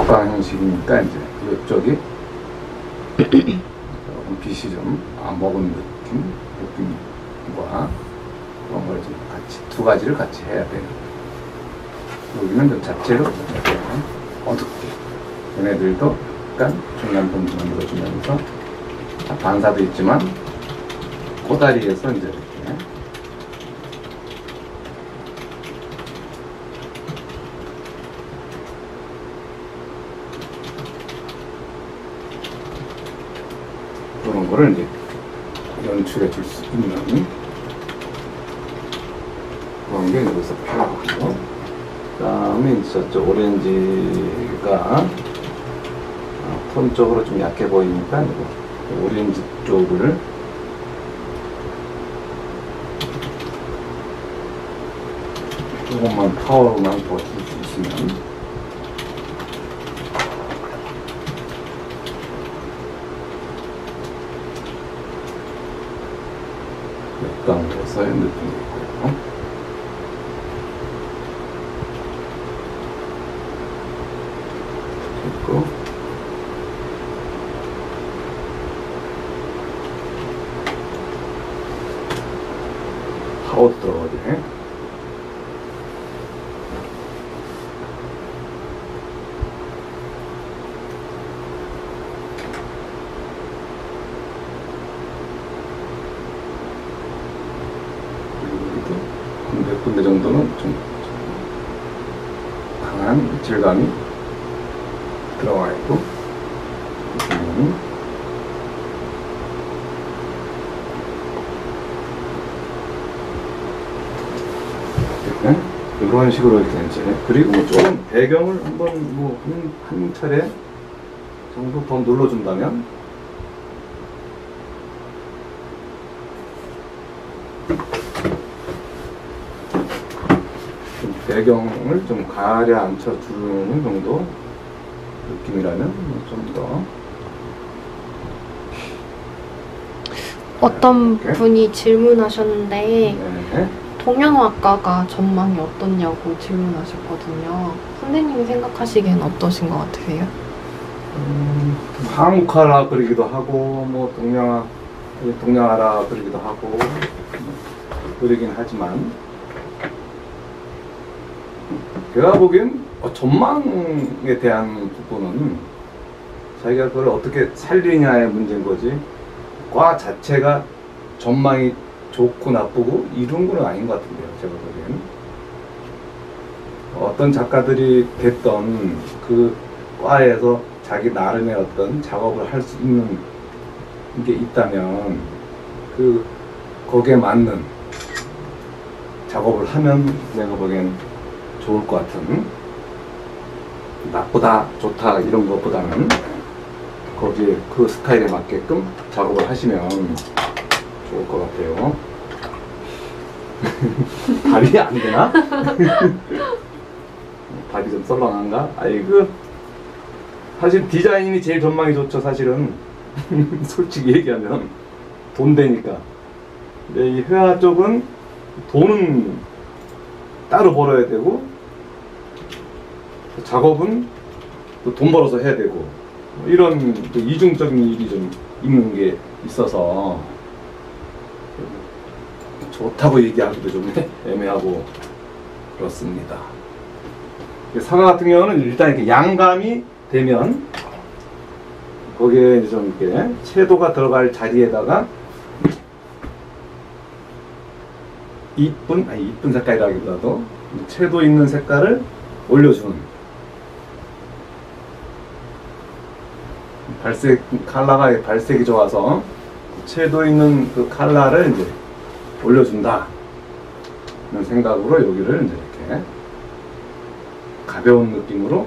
역광 형식이니까 이제 이쪽이 빛이 좀 먹은 느낌과 그런 걸 좀 같이 두 가지를 같이 해야 돼요. 여기는 좀 자체로 어둡게 얘네들도 약간 중간점 만들어주면서 반사도 있지만 꼬다리에서 이제 이렇게 그런 거를 이제 연출해 줄 수 있는 그런 게 여기서 필요하고, 그 다음에 저쪽 오렌지가 톤 쪽으로 좀 약해 보이니까 오렌지 쪽을 조금만 파워로만 더 줄 수 있으면 역광으로서의 느낌이 있고요. 그리고 아웃도어에 군데 정도는 좀 강한 질감이 들어가 있고, 이런 식으로 이렇게 이제, 그리고 조금 배경을 한번 뭐 한 차례 정도 더 눌러준다면 좀 배경을 좀 가려앉혀 주는 정도 느낌이라면 좀 더. 어떤 이렇게. 분이 질문하셨는데 네. 동양화가가 전망이 어떻냐고 질문하셨거든요. 선생님이 생각하시기엔 어떠신 것 같으세요? 한국화라 그러기도 하고, 뭐 동양화라 그러기도 하고 그러긴 하지만, 제가 보기엔 전망에 대한 부분은 자기가 그걸 어떻게 살리냐의 문제인 거지, 과 자체가 전망이 좋고 나쁘고 이런 건 아닌 것 같은데요, 제가 보기엔. 어떤 작가들이 됐던 그 과에서 자기 나름의 어떤 작업을 할 수 있는 게 있다면 거기에 맞는 작업을 하면 내가 보기엔 좋을 것 같은, 나쁘다 좋다 이런 것보다는 거기에 그 스타일에 맞게끔 작업을 하시면 좋을 것 같아요. 발이 안 되나? 발이 좀 썰렁한가? 아이고, 사실 디자인이 제일 전망이 좋죠, 사실은. 솔직히 얘기하면 돈 되니까. 근데 이 회화 쪽은 돈은 따로 벌어야 되고, 작업은 또 돈 벌어서 해야 되고, 이런 이중적인 일이 좀 있는 게 있어서 좋다고 얘기하기도 좀 애매하고 그렇습니다. 사과 같은 경우는 일단 이렇게 양감이 되면 거기에 이제 좀 이렇게 채도가 들어갈 자리에다가 이쁜 색깔이라기보다도 채도 있는 색깔을 올려주는, 컬러가 발색이 좋아서 채도 있는 그 컬러를 이제 올려준다 이런 생각으로 여기를 이제 이렇게 가벼운 느낌으로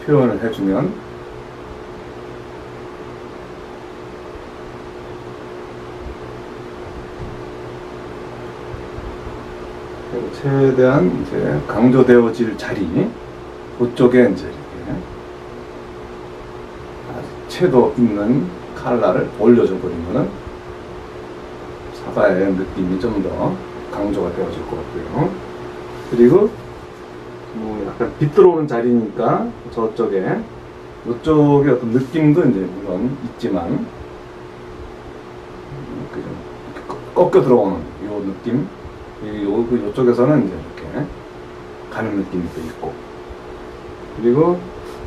표현을 해주면 최대한 이제 강조되어질 자리 그쪽에 이제 이렇게 채도 있는 컬러를 올려줘 버리면은 사과의 느낌이 좀 더 강조가 되어질 것 같고요. 그리고 뭐 약간 빛 들어오는 자리니까 저쪽에 이쪽에 어떤 느낌도 이제 물론 있지만 이렇게 좀 꺾여 들어오는 요 느낌, 요쪽에서는 이제 이렇게 가는 느낌도 있고, 그리고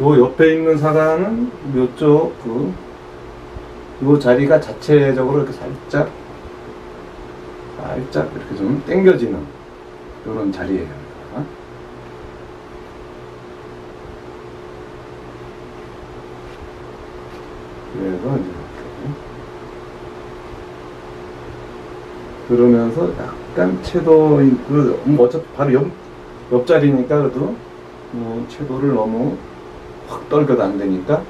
요 옆에 있는 사과는 요쪽 요 자리가 자체적으로 이렇게 살짝 이렇게 좀 당겨지는 요런 자리예요. 그래서 이제 이렇게 그러면서 약간 채도 어차피 바로 옆자리니까 그래도 채도를 너무 확 떨겨도 안 되니까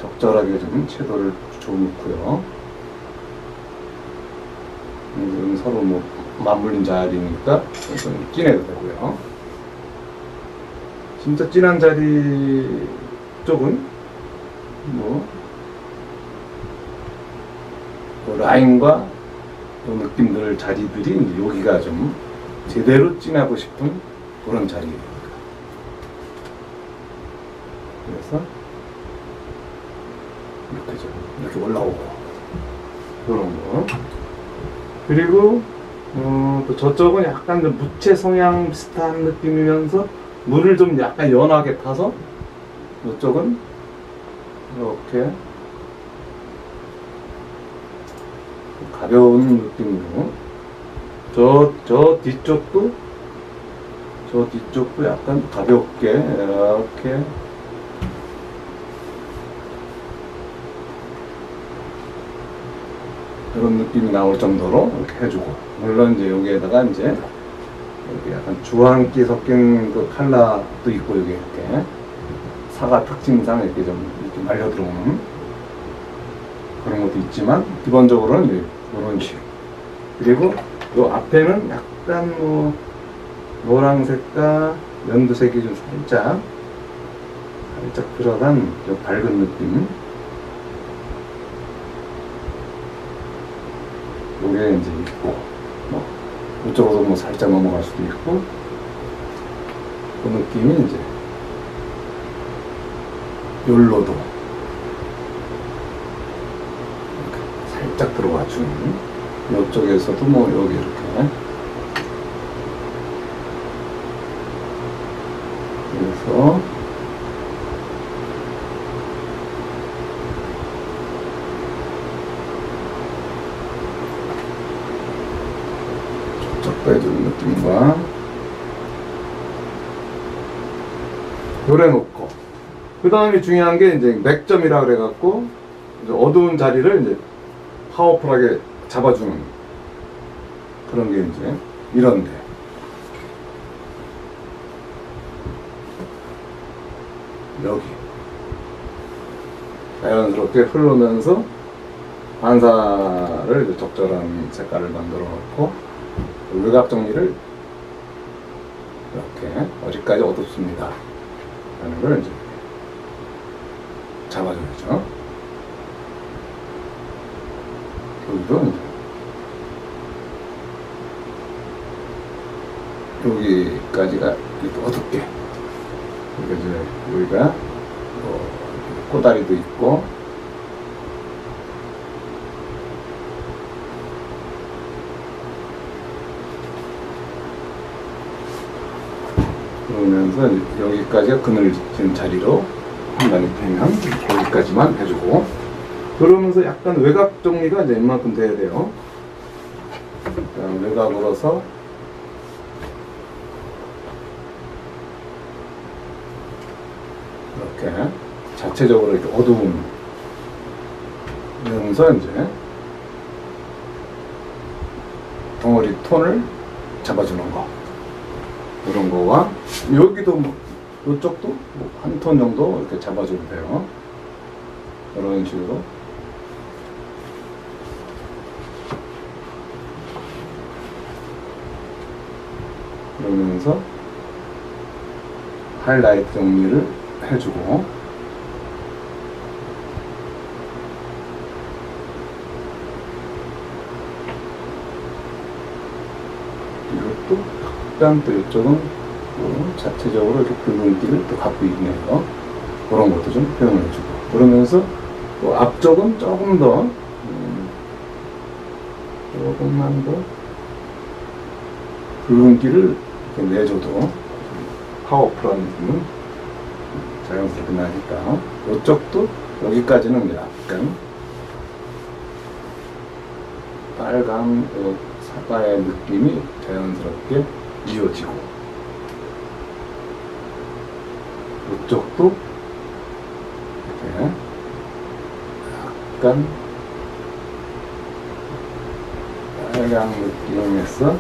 적절하게 좀 채도를 줘놓고요. 서로 뭐 맞물린 자리니까 좀 진해도 되고요. 진짜 진한 자리 쪽은 그 라인과 그 느낌들 자리들이 이제 여기가 좀 제대로 진하고 싶은 그런 자리예요. 그래서 이렇게 올라오고 그런 거. 그리고 또 저쪽은 약간 좀 무채 성향 비슷한 느낌이면서 물을 좀 약간 연하게 타서 이쪽은 이렇게 가벼운 느낌으로 저 뒤쪽도 약간 가볍게 이렇게 이런 느낌이 나올 정도로 이렇게 해주고, 물론 이제 여기에다가 이제 여기 약간 주황기 섞인 그 컬러도 있고, 여기 이렇게 사과 특징상 이렇게 좀 이렇게 말려 들어오는 그런 것도 있지만, 기본적으로는 이제 이런 식. 그리고 요 앞에는 약간 노란색과 연두색이 좀 살짝 들어간 요 밝은 느낌. 요게 이제 있고, 이쪽으로 살짝 넘어갈 수도 있고, 그 느낌이 이제 요로도 살짝 들어와 주는, 이쪽에서도 여기 이렇게. 그래서 빼주는 느낌과 요래 놓고, 그 다음에 중요한 게 이제 맥점이라 그래갖고 이제 어두운 자리를 이제 파워풀하게 잡아주는 그런 게 이제 이런데, 여기 자연스럽게 흐르면서 반사를 이제 적절한 색깔을 만들어 놓고, 외곽 정리를 이렇게 어디까지 어둡습니다 라는 걸 이제 잡아줘야죠. 여기도 이제 여기까지가 어둡게, 그러니까 이제 여기가 꼬다리도 있고, 그러면서 여기까지가 그늘진 자리로 판단이 되면 여기까지만 해주고, 그러면서 약간 외곽 정리가 이제 이만큼 돼야 돼요. 외곽으로서 이렇게 자체적으로 이렇게 어두우면서 이제 덩어리 톤을 잡아주는 거, 이런 거와 여기도 이쪽도 한 톤 정도 이렇게 잡아줘도 돼요. 이런 식으로. 그러면서 하이라이트 정리를 해주고, 이것도 약간 또 이쪽은 자체적으로 이렇게 붉은기를 또 갖고 있네요. 그런 것도 좀 표현해주고, 그러면서 또 앞쪽은 조금 더 조금만 더 붉은기를 이렇게 내줘도 파워풀한 느낌은 자연스럽게 나니까, 이쪽도 여기까지는 약간 빨강 사과의 느낌이 자연스럽게 이어지고, 이쪽도 이렇게 약간 빨강 느낌에서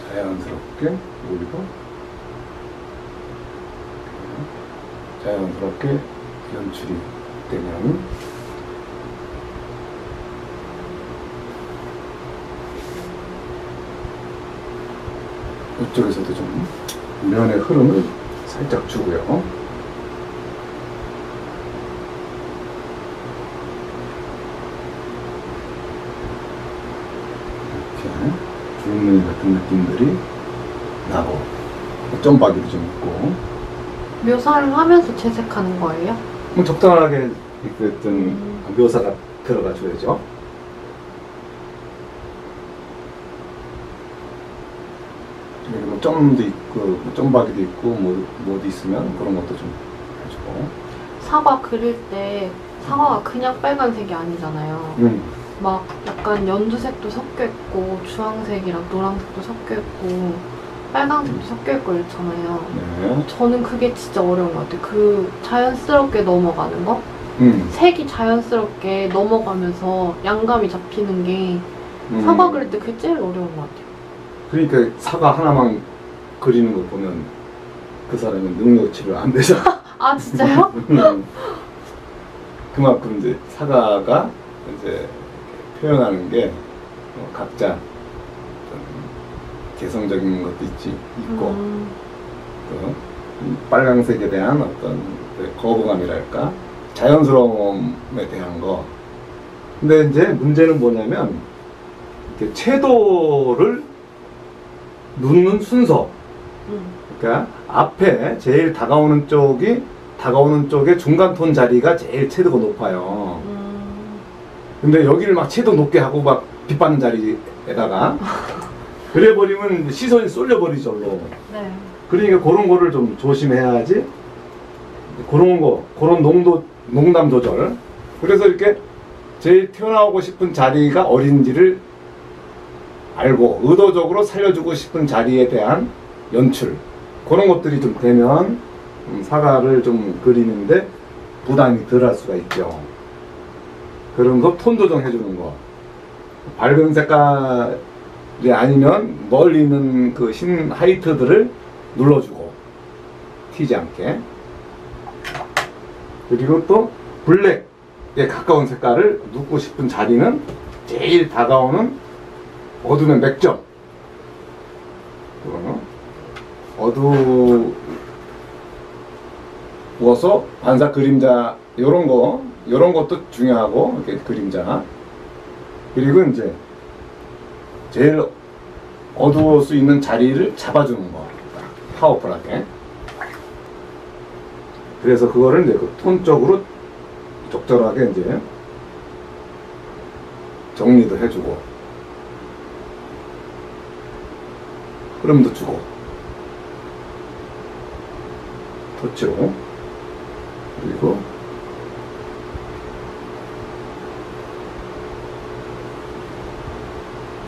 자연스럽게 올리고, 자연스럽게 연출이 되면 이쪽에서도 좀 면의 흐름을 살짝 주고요. 이렇게 줄무늬 같은 느낌들이 나고, 점박이도 좀 있고. 묘사를 하면서 채색하는 거예요? 뭐 적당하게 어떤 묘사가 들어가 줘야죠. 그리고 점도 있고, 점박이도 있고, 뭐도 있으면 그런 것도 좀 해주고. 사과 그릴 때 사과가 그냥 빨간색이 아니잖아요. 막 약간 연두색도 섞여 있고, 주황색이랑 노란색도 섞여 있고, 빨강색도 섞여 있고 이렇잖아요. 네. 저는 그게 진짜 어려운 것 같아요. 그 자연스럽게 넘어가는 거? 색이 자연스럽게 넘어가면서 양감이 잡히는 게 사과 그릴 때 그게 제일 어려운 것 같아요. 그러니까 사과 하나만 그리는 거 보면 그 사람은 능력치를 안 되잖아. 아 진짜요? 그만큼 이제 사과가 이제 표현하는 게 각자 개성적인 것도 있고, 또 빨강색에 대한 어떤 거부감이랄까, 자연스러움에 대한 거. 근데 이제 문제는 뭐냐면 이렇게 채도를 눕는 순서. 그러니까 앞에 제일 다가오는 쪽에 중간 톤 자리가 제일 채도가 높아요. 근데 여기를 막 채도 높게 하고 막 빛받는 자리에다가 그래버리면 시선이 쏠려버리죠. 네. 그러니까 그런 거를 좀 조심해야지. 그런 농담 조절. 그래서 이렇게 제일 튀어나오고 싶은 자리가 어딘지를 알고 의도적으로 살려주고 싶은 자리에 대한 연출, 그런 것들이 좀 되면 사과를 좀 그리는데 부담이 덜 할 수가 있죠. 그러면서 톤 조정해 주는 거, 밝은 색깔이 아니면 멀리 있는 그 흰 하이트들을 눌러주고 튀지 않게, 그리고 또 블랙에 가까운 색깔을 눕고 싶은 자리는 제일 다가오는 어둠의 맥점, 어두워서 반사 그림자, 요런 것도 중요하고, 이렇게 그림자. 그리고 이제 제일 어두울 수 있는 자리를 잡아주는 거, 파워풀하게. 그래서 그거를 이제 그 톤적으로 적절하게 이제 정리도 해주고, 흐름도 주고, 터치로. 그리고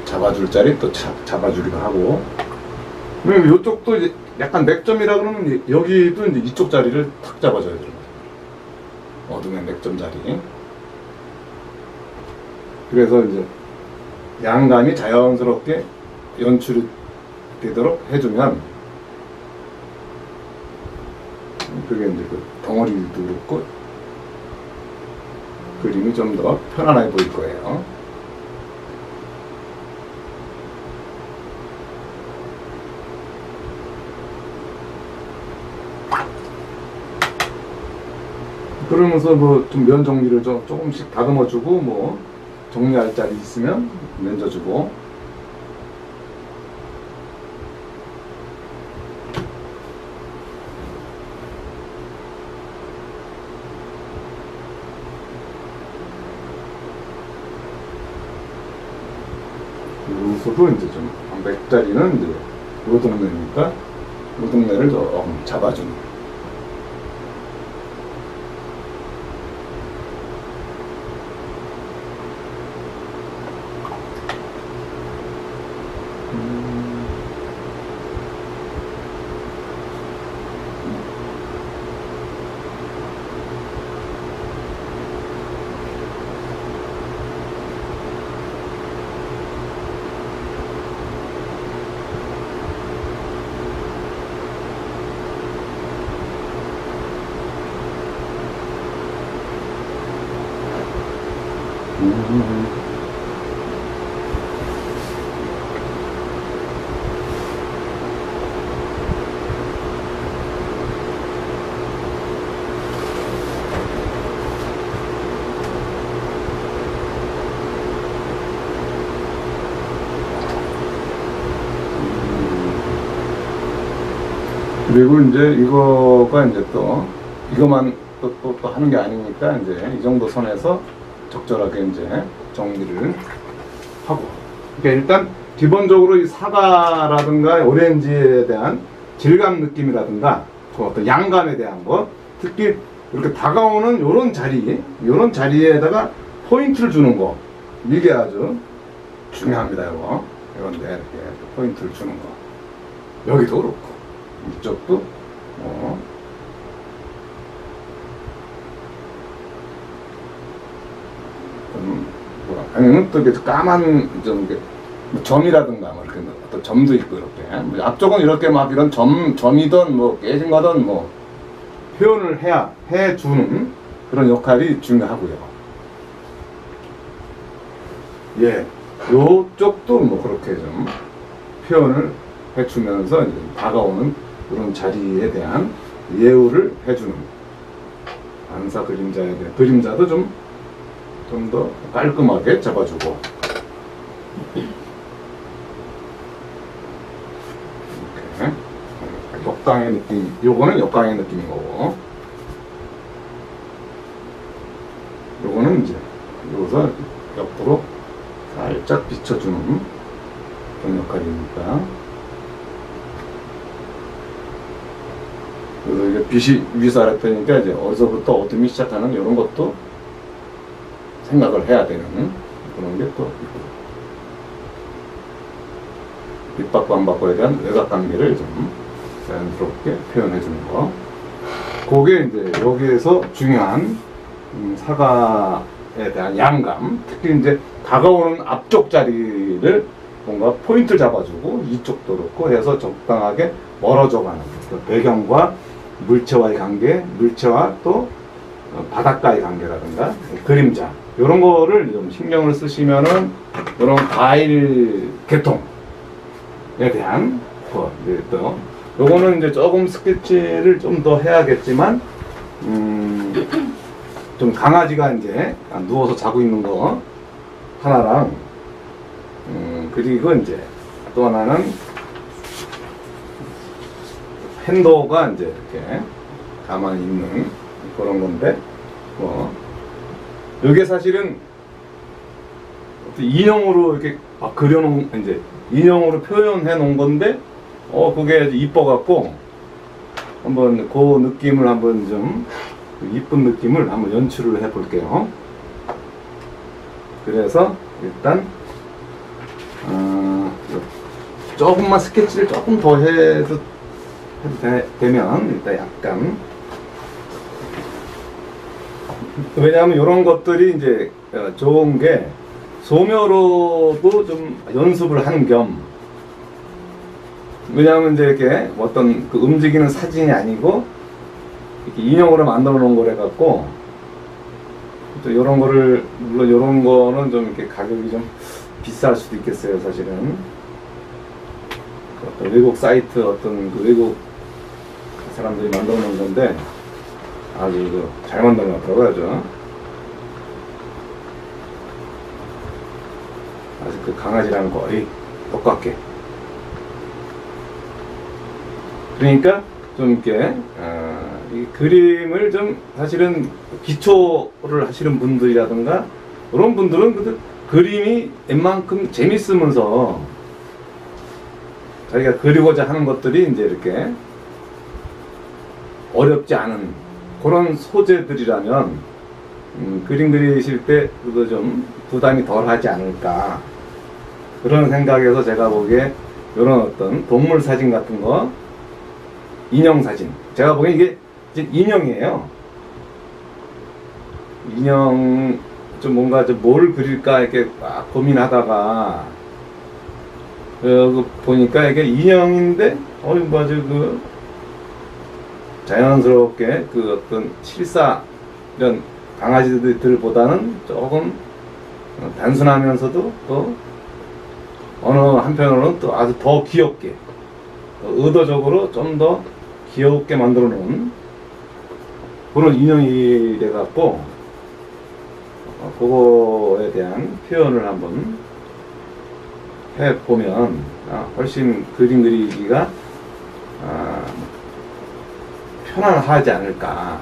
잡아줄 자리 또 잡아주기도 하고. 그리고 이쪽도 이제 약간 맥점이라 그러면 여기도 이제 이쪽 자리를 탁 잡아줘야 돼요. 어둠의 맥점 자리. 그래서 이제 양감이 자연스럽게 연출이 되도록 해주면, 그게 이제 그 덩어리도 그렇고 그림이 좀 더 편안하게 보일 거예요. 그러면서 뭐 좀 면 정리를 조금씩 다듬어주고, 뭐 정리할 자리 있으면 면져주고. 여기서도 이제 좀 100짜리는 이제 요 동네니까 요 동네를 조금 잡아주는. 그리고 이제 이거가 이제 또 이거만 또 하는 게 아니니까 이제 이 정도 선에서 적절하게 이제 정리를 하고. 그러니까 일단 기본적으로 이 사과라든가 오렌지에 대한 질감 느낌이라든가 그 어떤 양감에 대한 것, 특히 이렇게 다가오는 요런 자리에다가 포인트를 주는 거, 이게 아주 중요합니다. 이런데 이렇게 포인트를 주는 거. 여기도 그렇고 이쪽도 아니면 또 이렇게 까만 좀 이렇게 점이라든가 뭐 이렇게 어떤 점도 있고 이렇게 뭐 앞쪽은 이렇게 막 이런 점이든 뭐 깨진 거든 뭐 표현을 해주는 그런 역할이 중요하고요. 예, 요쪽도 뭐 그렇게 좀 표현을 해주면서 이제 다가오는 그런 자리에 대한 예우를 해주는 반사 그림자에 대한 그림자도 좀 더 깔끔하게 잡아주고 이렇게 역광의 느낌, 요거는 역광의 느낌인 거고 요거는 이제 여기서 옆으로 살짝 비춰주는 그런 역할이니까 그래서 이게 빛이 위에서 아래니까 이제 어디서부터 어둠이 시작하는 이런 것도 생각을 해야 되는 그런 게 또 있고 빛받고 안 받고에 대한 외곽관계를 좀 자연스럽게 표현해 주는 거. 그게 이제 여기에서 중요한 사과에 대한 양감, 특히 이제 다가오는 앞쪽 자리를 뭔가 포인트를 잡아주고 이쪽도 그렇고 해서 적당하게 멀어져 가는 그 배경과 물체와의 관계, 물체와 또 바닷가의 관계라든가 그림자 이런 거를 좀 신경을 쓰시면은 이런 과일 계통에 대한 거, 또 요거는 이제 조금 스케치를 좀 더 해야겠지만 좀 강아지가 이제 누워서 자고 있는 거 하나랑 그리고 이제 또 하나는 팬더가 이제 이렇게 가만히 있는 그런 건데 뭐 이게 사실은 인형으로 이렇게 그려놓은 이제 인형으로 표현해 놓은 건데 그게 이뻐 갖고 한번 그 느낌을 한번 좀 이쁜 느낌을 한번 연출을 해 볼게요. 그래서 일단 조금만 스케치를 조금 더 해도 되면 일단 약간 왜냐하면 이런 것들이 이제 좋은 게 소묘로도 좀 연습을 하는 겸 왜냐하면 이제 이렇게 어떤 그 움직이는 사진이 아니고 이렇게 인형으로 만들어 놓은 거래 갖고 또 이런 거를 물론 이런 거는 좀 이렇게 가격이 좀 비쌀 수도 있겠어요 사실은 어떤 외국 사이트 어떤 그 외국 사람들이 만들어 놓은 건데 아주 잘 만들어 놨더라고요 아주 그 강아지랑 거의 똑같게 그러니까 좀 이렇게 이 그림을 좀 사실은 기초를 하시는 분들이라든가 그런 분들은 그림이 웬만큼 재밌으면서 자기가 그리고자 하는 것들이 이제 이렇게 어렵지 않은 그런 소재들이라면 그림 그리실 때 그거 좀 부담이 덜 하지 않을까 그런 생각에서 제가 보기에 이런 어떤 동물 사진 같은 거 인형 사진 제가 보기에 이게 이제 인형이에요. 인형 좀 뭔가 좀 뭘 그릴까 이렇게 막 고민하다가 보니까 이게 인형인데 맞아 그 자연스럽게 그 어떤 실사 이런 강아지들보다는 조금 단순하면서도 또 어느 한편으로는 또 아주 더 귀엽게 의도적으로 좀 더 귀엽게 만들어 놓은 그런 인형이 돼 갖고 그거에 대한 표현을 한번 해보면 훨씬 그림 그리기가 편안하지 않을까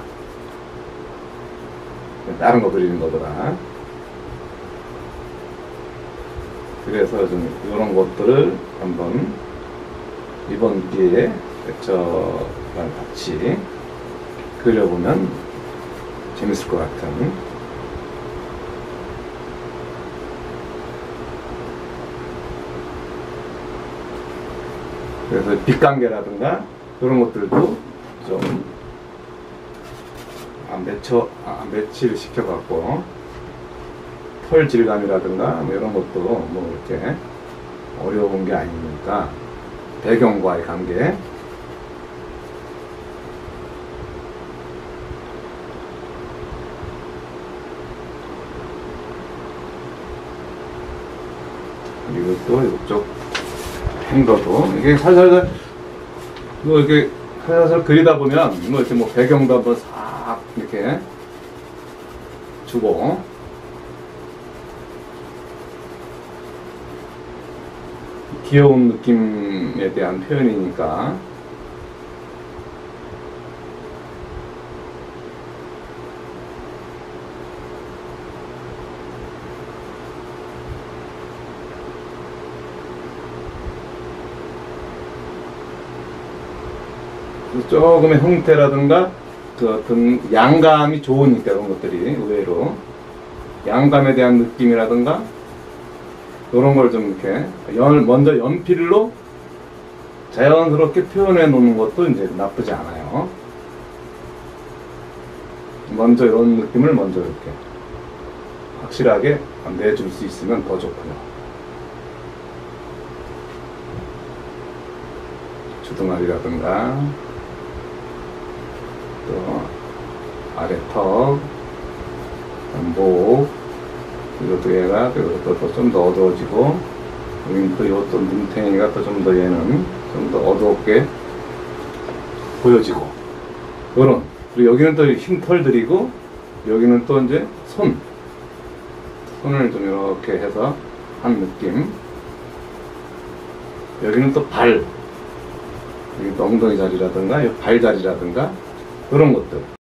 다른 거 그리는 것보다. 그래서 좀 이런 것들을 한번 이번 기회에 저랑 같이 그려보면 재밌을 것 같은 그래서 빛관계라든가 그런 것들도 좀 매치를 시켜갖고 털 질감이라든가 뭐 이런 것도 뭐 이렇게 어려운 게 아니니까 배경과의 관계 그리고 또 이쪽 행도도 이게 살살 이렇게 살살 그리다 보면 뭐 이렇게 뭐 배경도 한번 싹 이렇게 주고 귀여운 느낌에 대한 표현이니까 조금의 형태라든가 그 어떤 양감이 좋으니까 그런 것들이 의외로 양감에 대한 느낌이라든가 이런 걸 좀 이렇게 먼저 연필로 자연스럽게 표현해 놓는 것도 이제 나쁘지 않아요. 먼저 이런 느낌을 먼저 이렇게 확실하게 내줄 수 있으면 더 좋고요. 주둥아리라든가 또 아래턱, 목 이것도 얘가 이것도 좀 더 어두워지고 또 이것도 눈탱이가 또 좀 더 얘는 좀 더 어두웠게 보여지고 이런 그리고 여기는 또 흰 털들이고 여기는 또 이제 손을 좀 이렇게 해서 한 느낌 여기는 또 발 여기 엉덩이 자리라든가 발 자리라든가 그런 것들